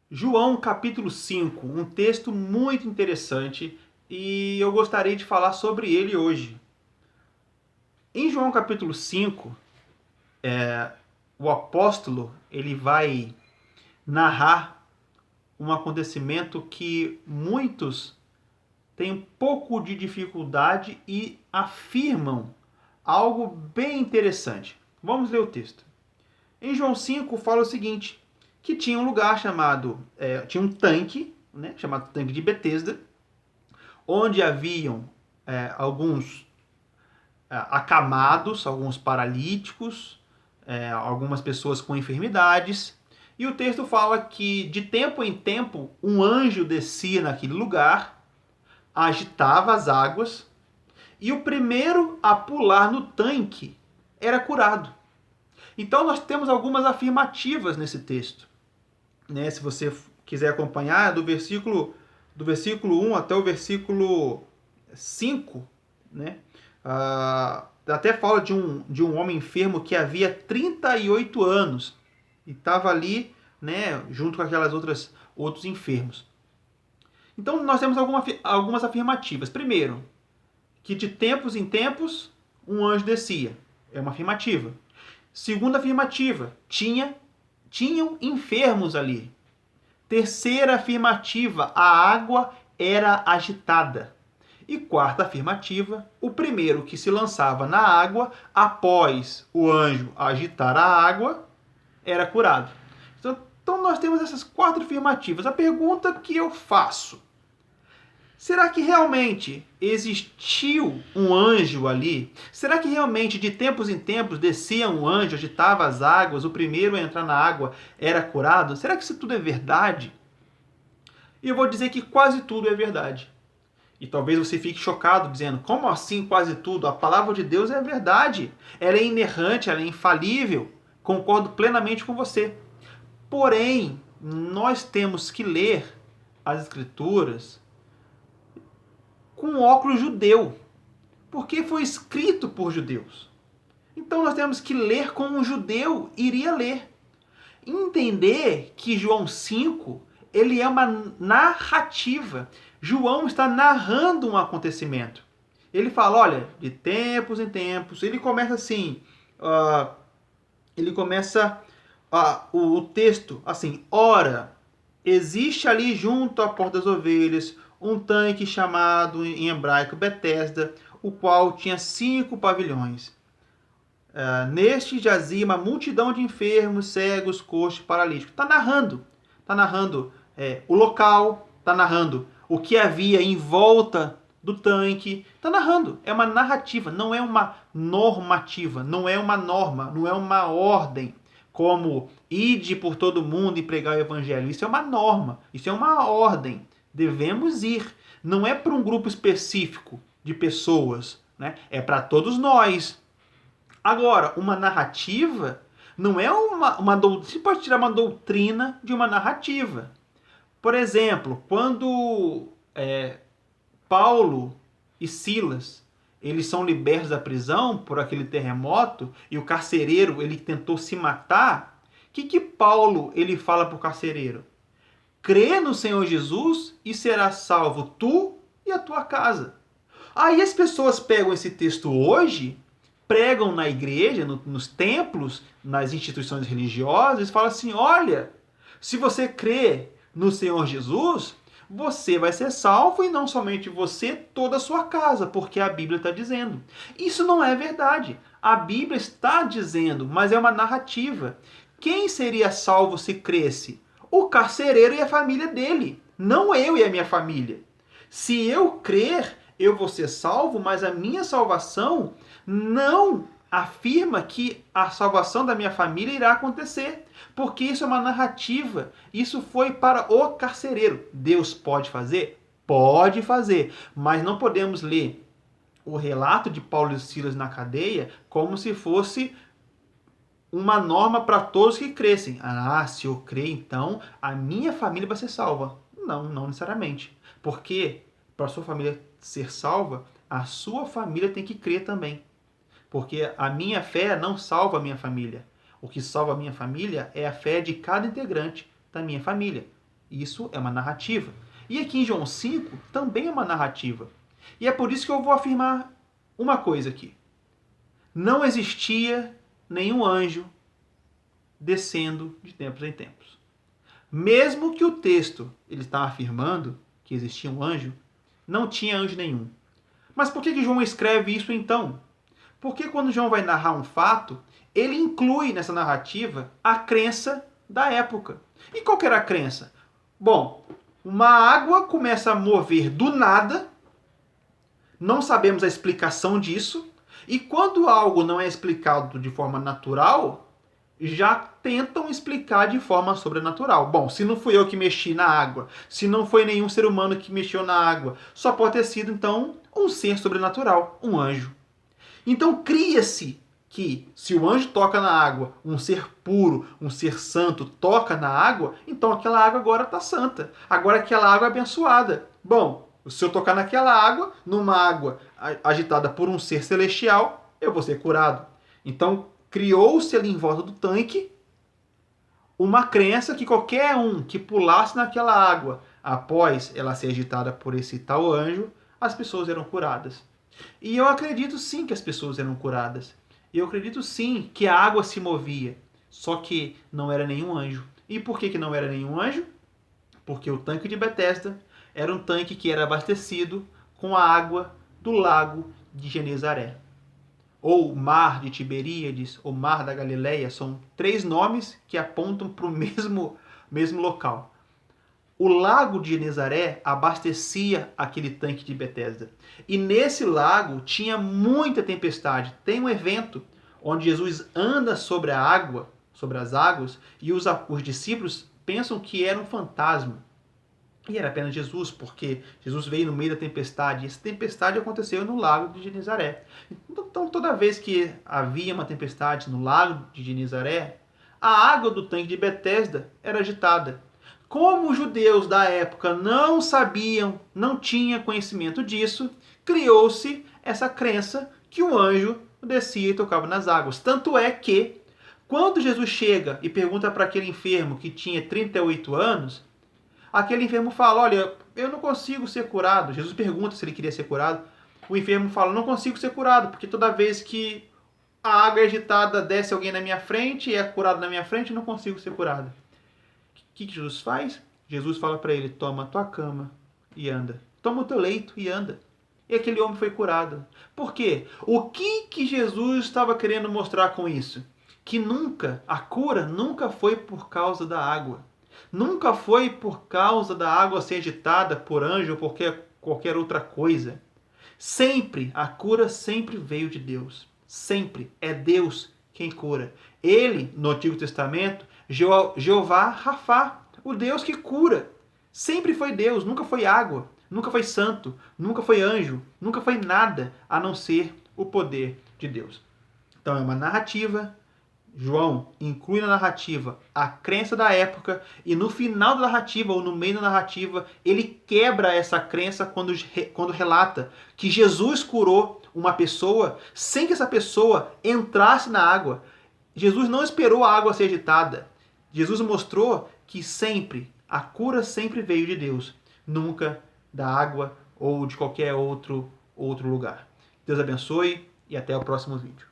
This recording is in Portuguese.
João capítulo 5, um texto muito interessante e eu gostaria de falar sobre ele hoje. Em João capítulo 5, o apóstolo ele vai narrar um acontecimento que muitos têm um pouco de dificuldade e afirmam algo bem interessante. Vamos ler o texto. Em João 5 fala o seguinte, que tinha um lugar chamado, tinha um tanque, né, chamado tanque de Betesda, onde haviam alguns acamados, alguns paralíticos, algumas pessoas com enfermidades. E o texto fala que de tempo em tempo um anjo descia naquele lugar, agitava as águas, e o primeiro a pular no tanque era curado. Então nós temos algumas afirmativas nesse texto. Né? Se você quiser acompanhar, do versículo 1 até o versículo 5, né? Até fala de um homem enfermo que havia 38 anos e estava ali, né, junto com aquelas outros enfermos. Então nós temos algumas afirmativas. Primeiro, que de tempos em tempos um anjo descia. É uma afirmativa. Segunda afirmativa, tinham enfermos ali. Terceira afirmativa, a água era agitada. E quarta afirmativa, o primeiro que se lançava na água, após o anjo agitar a água, era curado. Então nós temos essas quatro afirmativas. A pergunta que eu faço: será que realmente existiu um anjo ali? Será que realmente de tempos em tempos descia um anjo, agitava as águas, o primeiro a entrar na água era curado? Será que isso tudo é verdade? E eu vou dizer que quase tudo é verdade. E talvez você fique chocado dizendo, como assim quase tudo? A palavra de Deus é verdade. Ela é inerrante, ela é infalível. Concordo plenamente com você. Porém, nós temos que ler as escrituras com óculos judeu, porque foi escrito por judeus. Então nós temos que ler como um judeu iria ler. Entender que João 5 ele é uma narrativa. João está narrando um acontecimento. Ele fala, olha, de tempos em tempos. Ele começa assim, ele começa o texto assim, ora, existe ali junto à porta das ovelhas um tanque chamado em hebraico Betesda, o qual tinha 5 pavilhões. Neste jazia uma multidão de enfermos, cegos, coxos, paralíticos. Está narrando o local, está narrando o que havia em volta do tanque, está narrando. É uma narrativa, não é uma normativa, não é uma norma, não é uma ordem, como ide por todo mundo e pregar o evangelho. Isso é uma norma, isso é uma ordem. Devemos ir. Não é para um grupo específico de pessoas, né? É para todos nós. Agora, uma narrativa não é uma doutrina. Você pode tirar uma doutrina de uma narrativa. Por exemplo, quando Paulo e Silas eles são libertos da prisão por aquele terremoto e o carcereiro ele tentou se matar, o que Paulo ele fala para o carcereiro? Crê no Senhor Jesus e serás salvo tu e a tua casa. Aí as pessoas pegam esse texto hoje, pregam na igreja, nos templos, nas instituições religiosas, e falam assim, olha, se você crê no Senhor Jesus, você vai ser salvo e não somente você, toda a sua casa, porque a Bíblia está dizendo. Isso não é verdade. A Bíblia está dizendo, mas é uma narrativa. Quem seria salvo se cresce? O carcereiro e a família dele, não eu e a minha família. Se eu crer, eu vou ser salvo, mas a minha salvação não afirma que a salvação da minha família irá acontecer, porque isso é uma narrativa. Isso foi para o carcereiro. Deus pode fazer? Pode fazer, mas não podemos ler o relato de Paulo e Silas na cadeia como se fosse uma norma para todos que crescem. Se eu crer, então a minha família vai ser salva. Não, não necessariamente. Porque para a sua família ser salva, a sua família tem que crer também. Porque a minha fé não salva a minha família. O que salva a minha família é a fé de cada integrante da minha família. Isso é uma narrativa. E aqui em João 5 também é uma narrativa. E é por isso que eu vou afirmar uma coisa aqui. Não existia nenhum anjo descendo de tempos em tempos. Mesmo que o texto ele está afirmando que existia um anjo, não tinha anjo nenhum. Mas por que João escreve isso então? Porque quando João vai narrar um fato, ele inclui nessa narrativa a crença da época. E qual que era a crença? Bom, uma água começa a mover do nada, não sabemos a explicação disso, e quando algo não é explicado de forma natural, já tentam explicar de forma sobrenatural. Bom, se não fui eu que mexi na água, se não foi nenhum ser humano que mexeu na água, só pode ter sido então um ser sobrenatural, um anjo. Então cria-se que se o anjo toca na água, um ser puro, um ser santo toca na água, então aquela água agora está santa. Agora aquela água é abençoada. Bom, se eu tocar naquela água, numa água agitada por um ser celestial, eu vou ser curado. Então criou-se ali em volta do tanque uma crença que qualquer um que pulasse naquela água após ela ser agitada por esse tal anjo, as pessoas eram curadas. E eu acredito sim que as pessoas eram curadas. E eu acredito sim que a água se movia. Só que não era nenhum anjo. E por que não era nenhum anjo? Porque o tanque de Betesda era um tanque que era abastecido com a água do lago de Genezaré. Ou Mar de Tiberíades, ou Mar da Galileia, são três nomes que apontam para o mesmo local. O lago de Genezaré abastecia aquele tanque de Betesda. E nesse lago tinha muita tempestade. Tem um evento onde Jesus anda sobre a água, sobre as águas, e os discípulos pensam que era um fantasma. E era apenas Jesus, porque Jesus veio no meio da tempestade. E essa tempestade aconteceu no lago de Genezaré. Então, toda vez que havia uma tempestade no lago de Genezaré, a água do tanque de Betesda era agitada. Como os judeus da época não sabiam, não tinham conhecimento disso, criou-se essa crença que o anjo descia e tocava nas águas. Tanto é que, quando Jesus chega e pergunta para aquele enfermo que tinha 38 anos, aquele enfermo fala, olha, eu não consigo ser curado. Jesus pergunta se ele queria ser curado. O enfermo fala, não consigo ser curado, porque toda vez que a água é agitada, desce alguém na minha frente e é curado na minha frente, eu não consigo ser curado. O que Jesus faz? Jesus fala para ele, toma a tua cama e anda. Toma o teu leito e anda. E aquele homem foi curado. Por quê? O que Jesus estava querendo mostrar com isso? Que a cura nunca foi por causa da água. Nunca foi por causa da água ser agitada por anjo ou por qualquer outra coisa. A cura sempre veio de Deus. Sempre. É Deus quem cura. Ele, no Antigo Testamento, Jeová Rafá, o Deus que cura. Sempre foi Deus, nunca foi água, nunca foi santo, nunca foi anjo, nunca foi nada a não ser o poder de Deus. Então é uma narrativa. João inclui na narrativa a crença da época e no final da narrativa ou no meio da narrativa ele quebra essa crença quando relata que Jesus curou uma pessoa sem que essa pessoa entrasse na água. Jesus não esperou a água ser agitada. Jesus mostrou que a cura sempre veio de Deus, nunca da água ou de qualquer outro lugar. Deus abençoe e até o próximo vídeo.